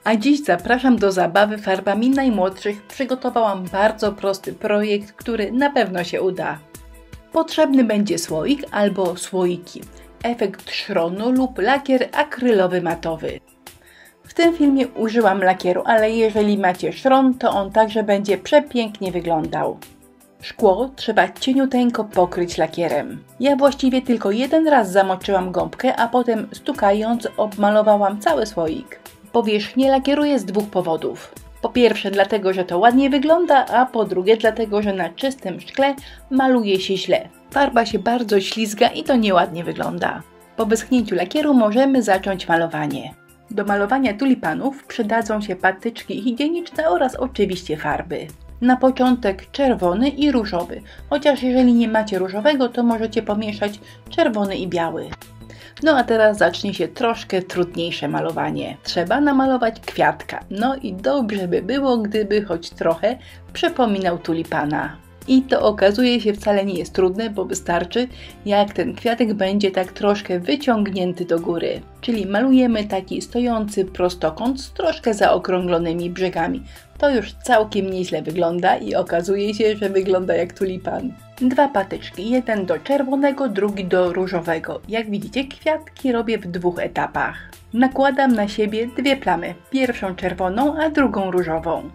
A dziś zapraszam do zabawy farbami najmłodszych. Przygotowałam bardzo prosty projekt, który na pewno się uda. Potrzebny będzie słoik albo słoiki, efekt szronu lub lakier akrylowy matowy. W tym filmie użyłam lakieru, ale jeżeli macie szron, to on także będzie przepięknie wyglądał. Szkło trzeba cieniuteńko pokryć lakierem. Ja właściwie tylko jeden raz zamoczyłam gąbkę, a potem stukając obmalowałam cały słoik. Powierzchnię lakieruję z dwóch powodów. Po pierwsze dlatego, że to ładnie wygląda, a po drugie dlatego, że na czystym szkle maluje się źle. Farba się bardzo ślizga i to nieładnie wygląda. Po wyschnięciu lakieru możemy zacząć malowanie. Do malowania tulipanów przydadzą się patyczki higieniczne oraz oczywiście farby. Na początek czerwony i różowy, chociaż jeżeli nie macie różowego, to możecie pomieszać czerwony i biały. No a teraz zacznie się troszkę trudniejsze malowanie. Trzeba namalować kwiatka, no i dobrze by było, gdyby choć trochę przypominał tulipana. I to okazuje się wcale nie jest trudne, bo wystarczy, jak ten kwiatek będzie tak troszkę wyciągnięty do góry. Czyli malujemy taki stojący prostokąt z troszkę zaokrąglonymi brzegami. To już całkiem nieźle wygląda i okazuje się, że wygląda jak tulipan. Dwa patyczki, jeden do czerwonego, drugi do różowego. Jak widzicie, kwiatki robię w dwóch etapach. Nakładam na siebie dwie plamy, pierwszą czerwoną, a drugą różową.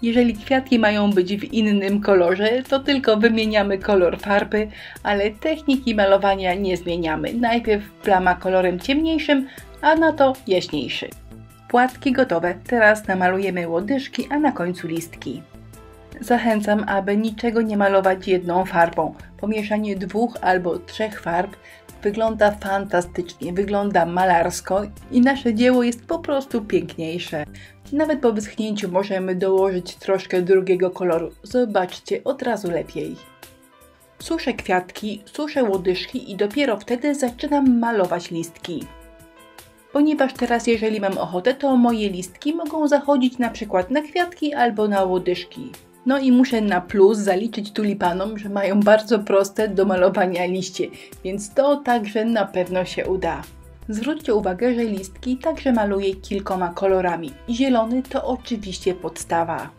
Jeżeli kwiatki mają być w innym kolorze, to tylko wymieniamy kolor farby, ale techniki malowania nie zmieniamy. Najpierw plama kolorem ciemniejszym, a na to jaśniejszy. Płatki gotowe, teraz namalujemy łodyżki, a na końcu listki. Zachęcam, aby niczego nie malować jedną farbą. Pomieszanie dwóch albo trzech farb wygląda fantastycznie, wygląda malarsko i nasze dzieło jest po prostu piękniejsze. Nawet po wyschnięciu możemy dołożyć troszkę drugiego koloru. Zobaczcie, od razu lepiej. Suszę kwiatki, suszę łodyżki i dopiero wtedy zaczynam malować listki. Ponieważ teraz jeżeli mam ochotę, to moje listki mogą zachodzić na przykład na kwiatki albo na łodyżki. No i muszę na plus zaliczyć tulipanom, że mają bardzo proste do malowania liście, więc to także na pewno się uda. Zwróćcie uwagę, że listki także maluję kilkoma kolorami. Zielony to oczywiście podstawa.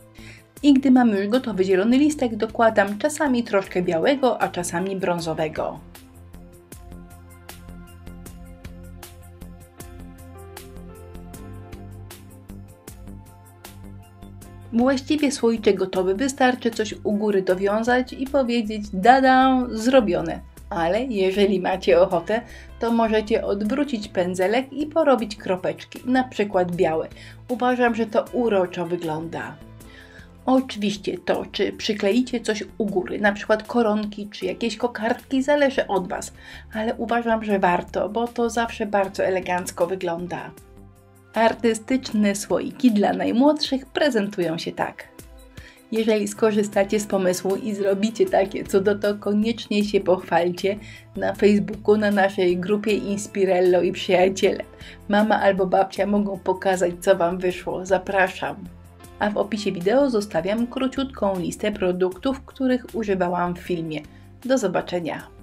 I gdy mamy już gotowy zielony listek, dokładam czasami troszkę białego, a czasami brązowego. Właściwie słoiczek gotowy, wystarczy coś u góry dowiązać i powiedzieć dada, zrobione. Ale jeżeli macie ochotę, to możecie odwrócić pędzelek i porobić kropeczki, na przykład białe. Uważam, że to uroczo wygląda. Oczywiście to, czy przykleicie coś u góry, na przykład koronki czy jakieś kokardki, zależy od Was, ale uważam, że warto, bo to zawsze bardzo elegancko wygląda. Artystyczne słoiki dla najmłodszych prezentują się tak. Jeżeli skorzystacie z pomysłu i zrobicie takie cudo, to koniecznie się pochwalcie na Facebooku, na naszej grupie Inspirello i przyjaciele. Mama albo babcia mogą pokazać, co Wam wyszło. Zapraszam. A w opisie wideo zostawiam króciutką listę produktów, których używałam w filmie. Do zobaczenia.